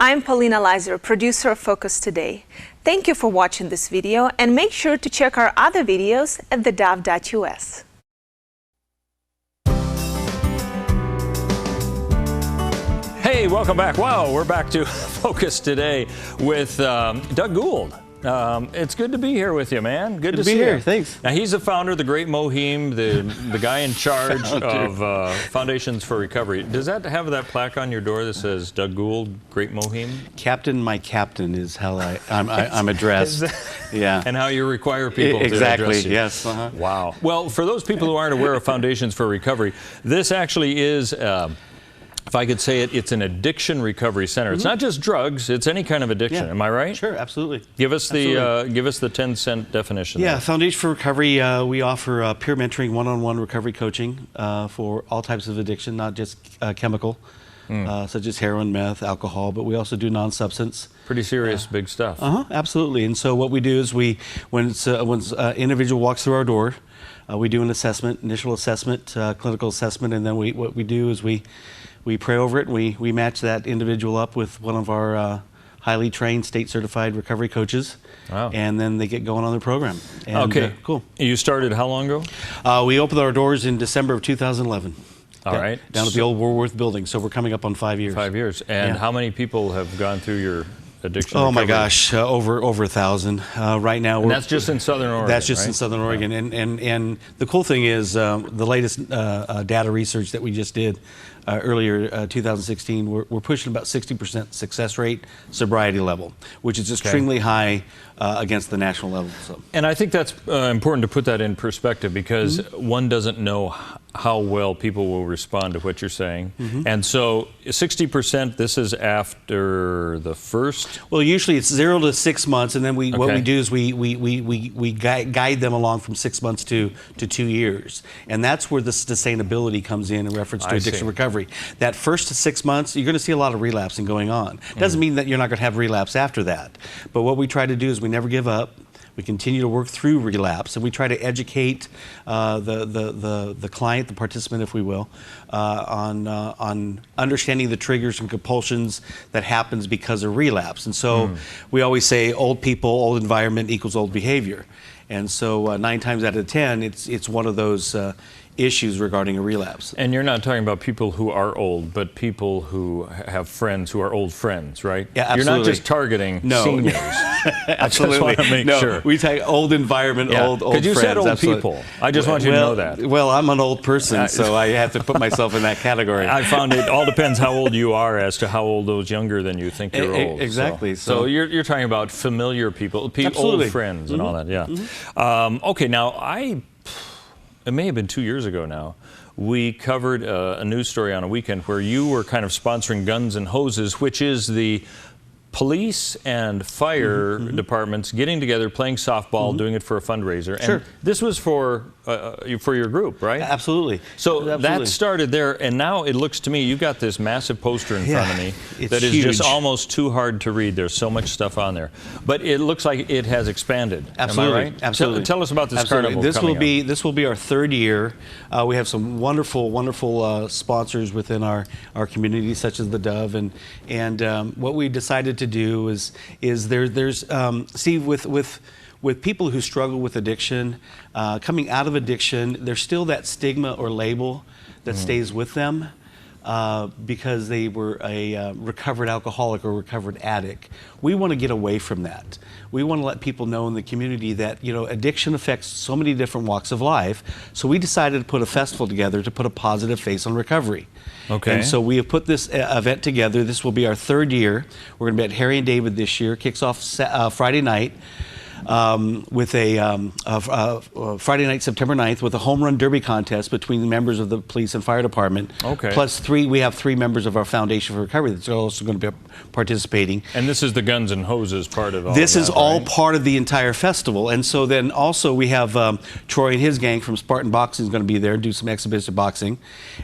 I'm Paulina Leiser, producer of Focus Today. Thank you for watching this video, and make sure to check our other videos at theDove.us. Hey, welcome back. Wow, we're back to Focus Today with Doug Gould. It's good to be here with you, man. Good to see be here. You. Thanks. Now, he's the founder of the Great Mohim, the guy in charge of Foundations for Recovery. Does that have that plaque on your door that says Doug Gould, Great Mohim? Captain, my captain is how I'm addressed. Yeah. And how you require people to address you. Yes. Wow. Well, for those people who aren't aware of Foundations for Recovery, this actually is. If I could say it, it's an addiction recovery center. It's not just drugs; it's any kind of addiction. Yeah. Am I right? Sure, absolutely. Give us the 10-cent definition. Yeah, Foundation for Recovery. We offer peer mentoring, one-on-one recovery coaching for all types of addiction, not just chemical, such as heroin, meth, alcohol, but we also do non-substance. Pretty serious, big stuff. Absolutely. And so what we do is when an individual walks through our door, we do an assessment, initial assessment, clinical assessment, and then what we do is we pray over it, and we match that individual up with one of our highly trained, state-certified recovery coaches. Wow. And then they get going on their program. And, okay, cool. You started how long ago? We opened our doors in December of 2011. All right. Down at the old Woolworth building, so we're coming up on 5 years. 5 years. And how many people have gone through your addiction recovery? my gosh, over 1,000 right now. And that's just in Southern Oregon. That's just in Southern Oregon, and the cool thing is the latest data research that we just did earlier, 2016, we're pushing about 60% success rate, sobriety level, which is extremely high against the national level. So. And I think that's important to put that in perspective, because one doesn't know how well people will respond to what you're saying. And so 60%, this is after the first? Well, usually it's 0 to 6 months, and then what we do is we guide them along from 6 months to 2 years. And that's where the sustainability comes in reference to addiction recovery. That first 6 months, you're going to see a lot of relapsing going on. Doesn't mean that you're not going to have relapse after that. But what we try to do is we never give up. We continue to work through relapse, and we try to educate the client, the participant, if we will, on understanding the triggers and compulsions that happens because of relapse. And so we always say old people, old environment equals old behavior. And so 9 times out of 10, it's one of those issues regarding a relapse. And you're not talking about people who are old, but people who have friends who are old friends, right? Yeah, absolutely. You're not just targeting seniors. Absolutely. I just want to make sure. We take old environment, old friends. Because you said old people. I just want you to know that. Well, I'm an old person, so I have to put myself in that category. I found it all depends how old you are as to how old those younger than you think you're old. Exactly. So you're talking about familiar people, old friends and all that, okay, now it may have been 2 years ago now, we covered a news story on a weekend where you were kind of sponsoring Guns and Hoses, which is the police and fire departments getting together, playing softball, doing it for a fundraiser. Sure. And this was for your group, right? Absolutely. So that started there, and now it looks to me, you got this massive poster in front of me that is just almost too hard to read. There's so much stuff on there. But it looks like it has expanded. Absolutely. Am I right? Absolutely. Tell us about this carnival. This will be our 3rd year. We have some wonderful sponsors within our community, such as theDove, and what we decided to do is there's Steve, with people who struggle with addiction, coming out of addiction, there's still that stigma or label that stays with them because they were a recovered alcoholic or recovered addict. We want to get away from that. We want to let people know in the community that addiction affects so many different walks of life. So we decided to put a festival together to put a positive face on recovery. Okay. And so we have put this event together. This will be our 3rd year. We're going to be at Harry and David this year. Kicks off Friday night. With a Friday night, September 9th, with a home run derby contest between the members of the police and fire department. Okay. Plus we have 3 members of our Foundation for Recovery that's also going to be participating. And this is the Guns and Hoses part of all This is all right? part of the entire festival. And so then also we have Troy and his gang from Spartan Boxing is going to be there and do some exhibition boxing.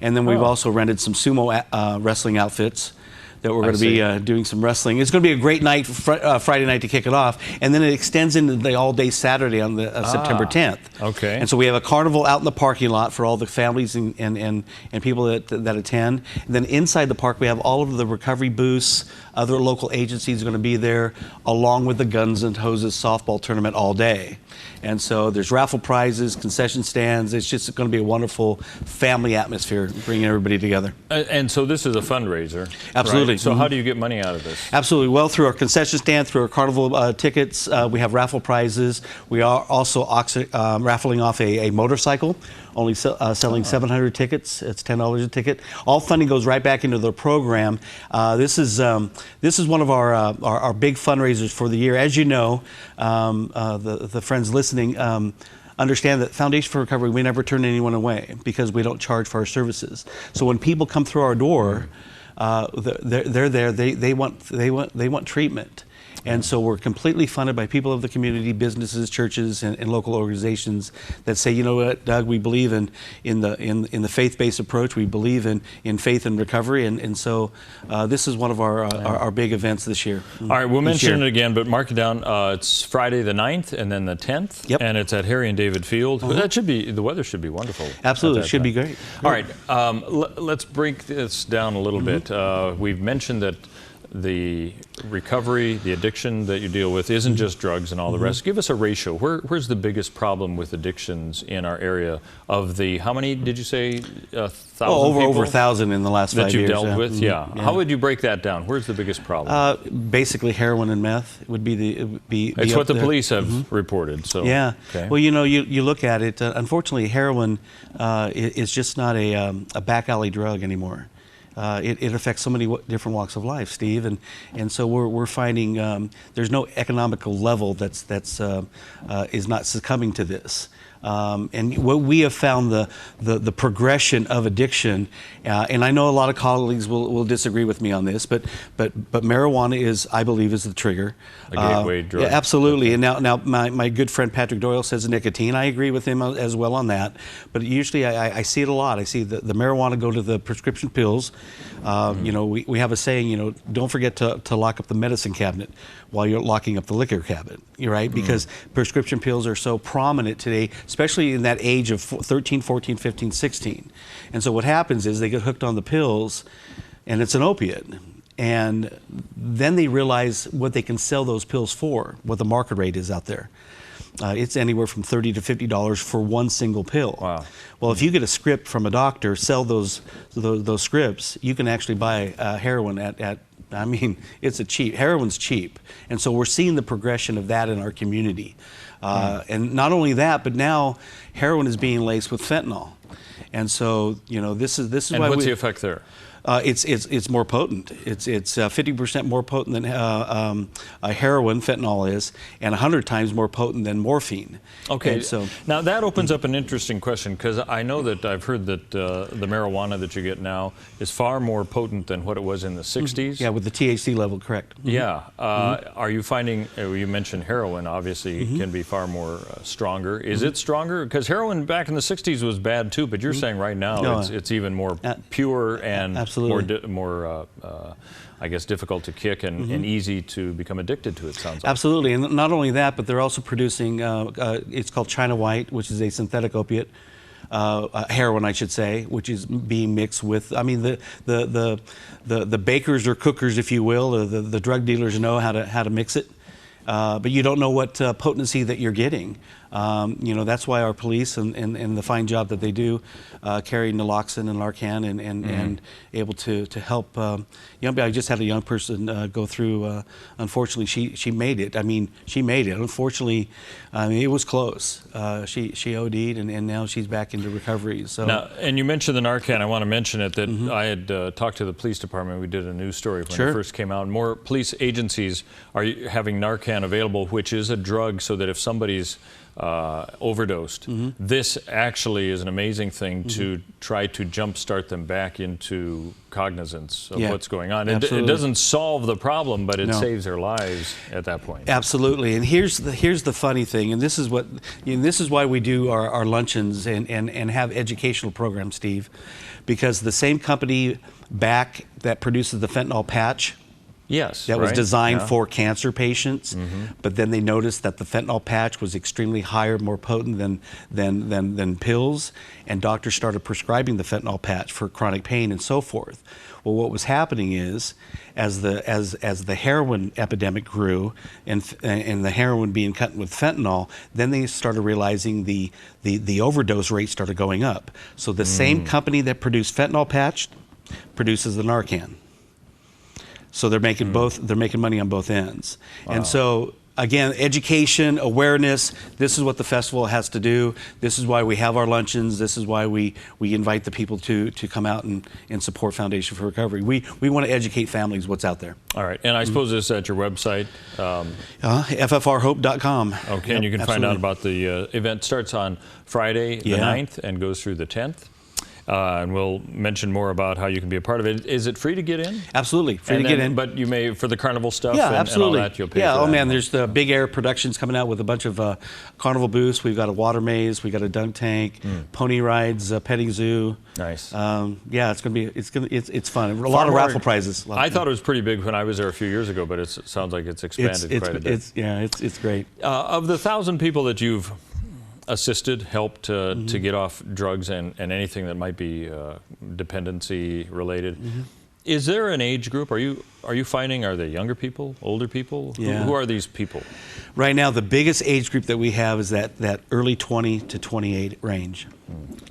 And then we've also rented some sumo wrestling outfits that we're going to be doing some wrestling. It's going to be a great night, Friday night to kick it off, and then it extends into the all-day Saturday on the September 10th. Okay. And so we have a carnival out in the parking lot for all the families and people that attend. And then inside the park we have all of the recovery booths, Other local agencies are going to be there, along with the Guns and Hoses softball tournament all day. And so there's raffle prizes, concession stands. It's just going to be a wonderful family atmosphere, bringing everybody together. And so this is a fundraiser. Absolutely. Right? So how do you get money out of this? Absolutely. Well, through our concession stand, through our carnival tickets, we have raffle prizes. We are also raffling off a motorcycle, only selling 700 tickets. It's $10 a ticket. All funding goes right back into the program. This is one of our big fundraisers for the year. As you know, the friends listening understand that Foundation for Recovery, we never turn anyone away because we don't charge for our services. So when people come through our door, they're there. They want treatment. And so we're completely funded by people of the community, businesses, churches, and local organizations that say, you know what, Doug, we believe in the faith-based approach. We believe in faith and recovery, and so this is one of our big events this year. All right, we'll mention it again, but mark it down. It's Friday the 9th and then the 10th, yep. And it's at Harry and David Field. That should be, the weather should be wonderful. Absolutely, it should be great. All right, let's break this down a little bit. We've mentioned that the recovery, the addiction that you deal with isn't just drugs and all the rest. Give us a ratio. Where's the biggest problem with addictions in our area? Of the, how many did you say, 1,000 over 1,000 people in the last 5 years. That you dealt with? Yeah. How would you break that down? Where's the biggest problem? Basically heroin and meth would be the it's what the police have reported. So yeah. Okay. Well, you know, you look at it. Unfortunately, heroin is just not a back alley drug anymore. It affects so many different walks of life, Steve, and so we're finding there's no economical level that's is not succumbing to this. And what we have found the progression of addiction, and I know a lot of colleagues will disagree with me on this, but marijuana is, I believe, is the trigger. A gateway drug. Yeah, absolutely. And now my good friend Patrick Doyle says nicotine. I agree with him as well on that. But usually I see it a lot. I see the marijuana go to the prescription pills. You know, we have a saying, you know, don't forget to lock up the medicine cabinet while you're locking up the liquor cabinet. You're right, because prescription pills are so prominent today, especially in that age of 13, 14, 15, 16. And so what happens is they get hooked on the pills, and it's an opiate. And then they realize what they can sell those pills for, what the market rate is out there. It's anywhere from $30 to $50 for one single pill. Wow. Well, if you get a script from a doctor, sell those scripts, you can actually buy heroin at I mean, heroin's cheap. And so we're seeing the progression of that in our community. And not only that, but now heroin is being laced with fentanyl. And so, you know, this is and why what's the effect there? It's more potent. It's 50% more potent than heroin, fentanyl is, and 100 times more potent than morphine. Okay, and so now that opens up an interesting question, because I know that I've heard that the marijuana that you get now is far more potent than what it was in the 60s. Yeah, with the THC level, correct. Yeah. Are you finding, you mentioned heroin obviously can be far more stronger. Is it stronger? Because heroin back in the 60s was bad too, but you're saying right now it's even more pure and more I guess, difficult to kick and easy to become addicted to, it sounds like. Absolutely, and not only that, but they're also producing, it's called China White, which is a synthetic opiate, heroin, I should say, which is being mixed with, I mean, the bakers or cookers, if you will, the drug dealers know how to mix it. But you don't know what potency that you're getting. You know, that's why our police and the fine job that they do carry naloxone and Narcan and able to help. I just had a young person go through, unfortunately, she made it. I mean, she made it. Unfortunately, I mean, it was close. She OD'd and now she's back into recovery. So now, and you mentioned the Narcan. I want to mention it that I had talked to the police department. We did a news story when it first came out. More police agencies are having Narcan available, which is a drug, so that if somebody's overdosed, this actually is an amazing thing to try to jumpstart them back into cognizance of what's going on. It doesn't solve the problem, but it saves their lives at that point. Absolutely. And here's the funny thing, and this is what this is why we do our luncheons and have educational programs, Steve, because the same company back that produces the fentanyl patch Yes, that was designed for cancer patients, but then they noticed that the fentanyl patch was extremely higher, more potent than pills, and doctors started prescribing the fentanyl patch for chronic pain and so forth. Well, what was happening is, as the heroin epidemic grew, and the heroin being cut with fentanyl, then they started realizing the overdose rate started going up. So the same company that produced fentanyl patch produces the Narcan. So they're making both. They're making money on both ends. Wow. And so again, education, awareness. This is what the festival has to do. This is why we have our luncheons. This is why we invite the people to come out and support Foundation for Recovery. We want to educate families what's out there. All right, and I suppose this is at your website. ffrhope.com. Okay, and you can find out about the event. Starts on Friday the 9th and goes through the 10th. And we'll mention more about how you can be a part of it. Is it free to get in? Absolutely, free to get in. But you may, for the carnival stuff absolutely. And all that, you'll pay for that. Oh man, there's the Big Air Productions coming out with a bunch of carnival booths. We've got a water maze, we've got a dunk tank, pony rides, petting zoo. Nice. Yeah, it's fun. A lot of raffle prizes. I thought it was pretty big when I was there a few years ago, but it sounds like it's expanded quite a bit. It's great. Of the 1,000 people that you've assisted, helped to get off drugs and anything that might be dependency related. Is there an age group? Are you finding, are they younger people, older people? Yeah. Who are these people? Right now, the biggest age group that we have is that early 20 to 28 range.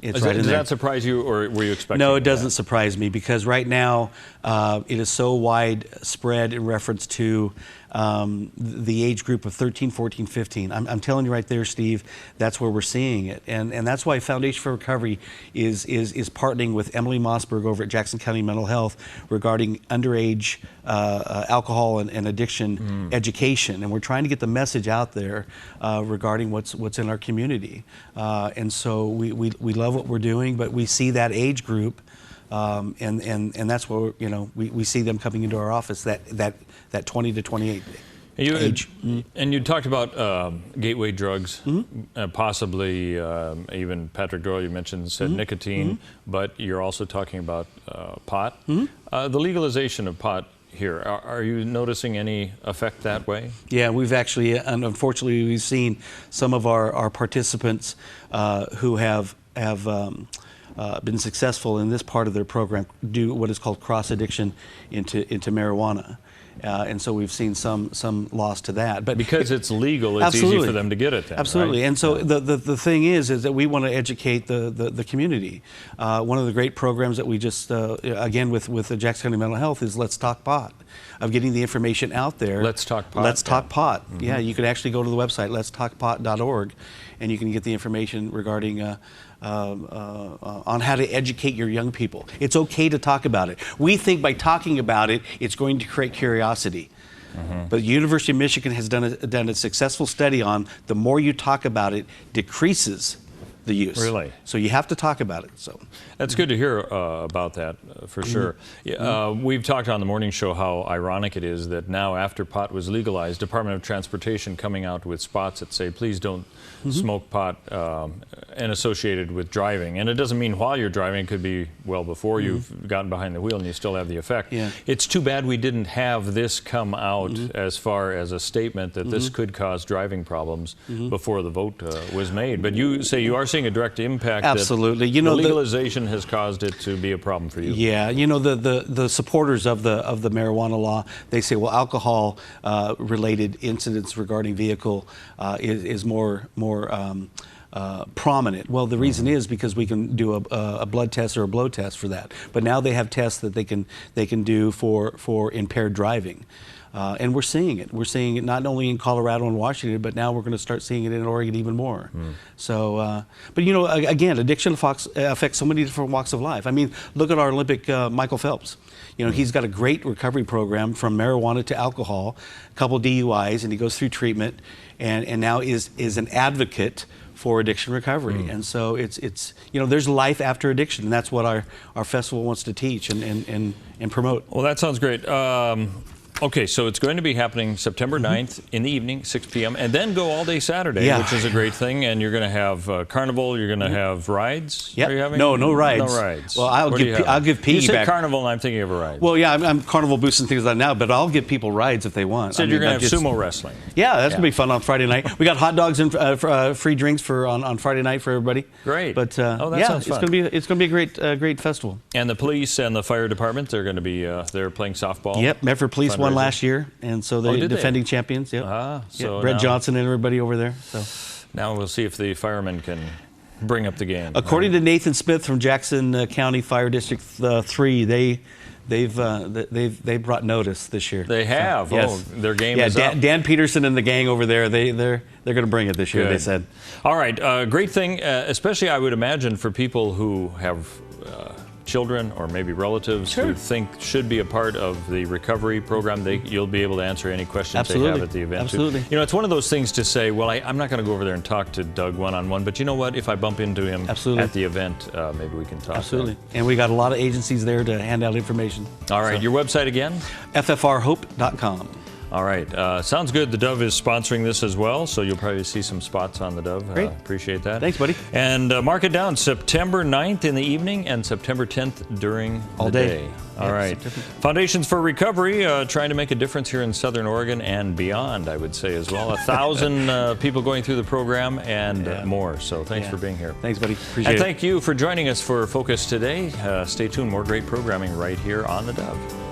It's right in there. Does that surprise you, or were you expecting? No, it doesn't surprise me, because right now it is so widespread in reference to the age group of 13, 14, 15. I'm telling you right there, Steve, that's where we're seeing it. And that's why Foundation for Recovery is partnering with Emily Mossberg over at Jackson County Mental Health regarding underage alcohol and addiction education. And we're trying to get the message out there regarding what's in our community. And so we love what we're doing, but we see that age group, and that's where we see them coming into our office, that 20 to 28 age. And you talked about gateway drugs, possibly even Patrick Doyle, you mentioned, said nicotine, but you're also talking about pot. The legalization of pot here, are you noticing any effect that way? Yeah, we've actually, and unfortunately, we've seen some of our participants who have been successful in this part of their program do what is called cross addiction into marijuana. And so we've seen some loss to that, but because it's legal, it's easy for them to get it then, absolutely. Right? And so the thing is that we want to educate the community. One of the great programs that we just again with the Jackson County Mental Health is Let's Talk Pot, of getting the information out there. Let's Talk Pot. Let's Talk Pot. Yeah, you can actually go to the website letstalkpot.org, and you can get the information regarding on how to educate your young people. It's okay to talk about it. We think by talking about it, it's going to create curiosity. But the University of Michigan has done a successful study on the more you talk about it, decreases the use. Really? So you have to talk about it. So that's good to hear about that, for sure. We've talked on the morning show how ironic it is that now, after pot was legalized, Department of Transportation coming out with spots that say, please don't smoke pot and associated with driving. And it doesn't mean while you're driving, it could be well before you've gotten behind the wheel and you still have the effect. It's too bad we didn't have this come out as far as a statement that this could cause driving problems before the vote was made. But you say you are seeing a direct impact. Absolutely. The legalization has caused it to be a problem for you. Yeah, the supporters of the marijuana law, they say, well, alcohol related incidents regarding vehicle is more prominent. Well, the reason is because we can do a blood test or a blow test for that. But now they have tests that they can do for impaired driving. And we're seeing it. We're seeing it not only in Colorado and Washington, but now we're going to start seeing it in Oregon even more. So, but again, addiction affects so many different walks of life. I mean, look at our Olympic Michael Phelps. He's got a great recovery program from marijuana to alcohol, a couple DUIs, and he goes through treatment, and now is an advocate for addiction recovery. And so it's there's life after addiction, and that's what our festival wants to teach and promote. Well, that sounds great. Okay, so it's going to be happening September 9th in the evening, 6 p.m., and then go all day Saturday, which is a great thing. And you're going to have carnival. You're going to have rides. Yep. Are you having? No rides. No rides. Well, I'll give Piggy You said back. carnival, and I'm thinking of a ride. Well, yeah, I'm carnival boosting things like that now, but I'll give people rides if they want. So you're going to have sumo wrestling. Yeah, that's going to be fun on Friday night. We got hot dogs and free drinks on Friday night for everybody. Great. But sounds fun. It's going to be a great festival. And the police and the fire department, they're going to be they're playing softball. Yep, Medford Police won last year, and so they're defending champions. Yep. So Brett Johnson and everybody over there. So now we'll see if the firemen can bring up the game. According to Nathan Smith from Jackson County Fire District 3, they've brought notice this year. They have. So, yes. Their game is up. Dan Peterson and the gang over there. They're going to bring it this year. They said. All right, great thing, especially I would imagine for people who have children or maybe relatives who think should be a part of the recovery program. You'll be able to answer any questions they have at the event. Absolutely. You know, it's one of those things to say, well, I'm not going to go over there and talk to Doug one-on-one, but you know what? If I bump into him at the event, maybe we can talk. Absolutely. And we got a lot of agencies there to hand out information. All right, your website again? ffrhope.com. All right. Sounds good. The Dove is sponsoring this as well, so you'll probably see some spots on the Dove. Great. Appreciate that. Thanks, buddy. And mark it down, September 9th in the evening and September 10th during the day. All right. Foundations for Recovery, trying to make a difference here in Southern Oregon and beyond, I would say as well. 1,000 people going through the program and more. So thanks for being here. Thanks, buddy. Appreciate it. And thank you for joining us for Focus today. Stay tuned. More great programming right here on the Dove.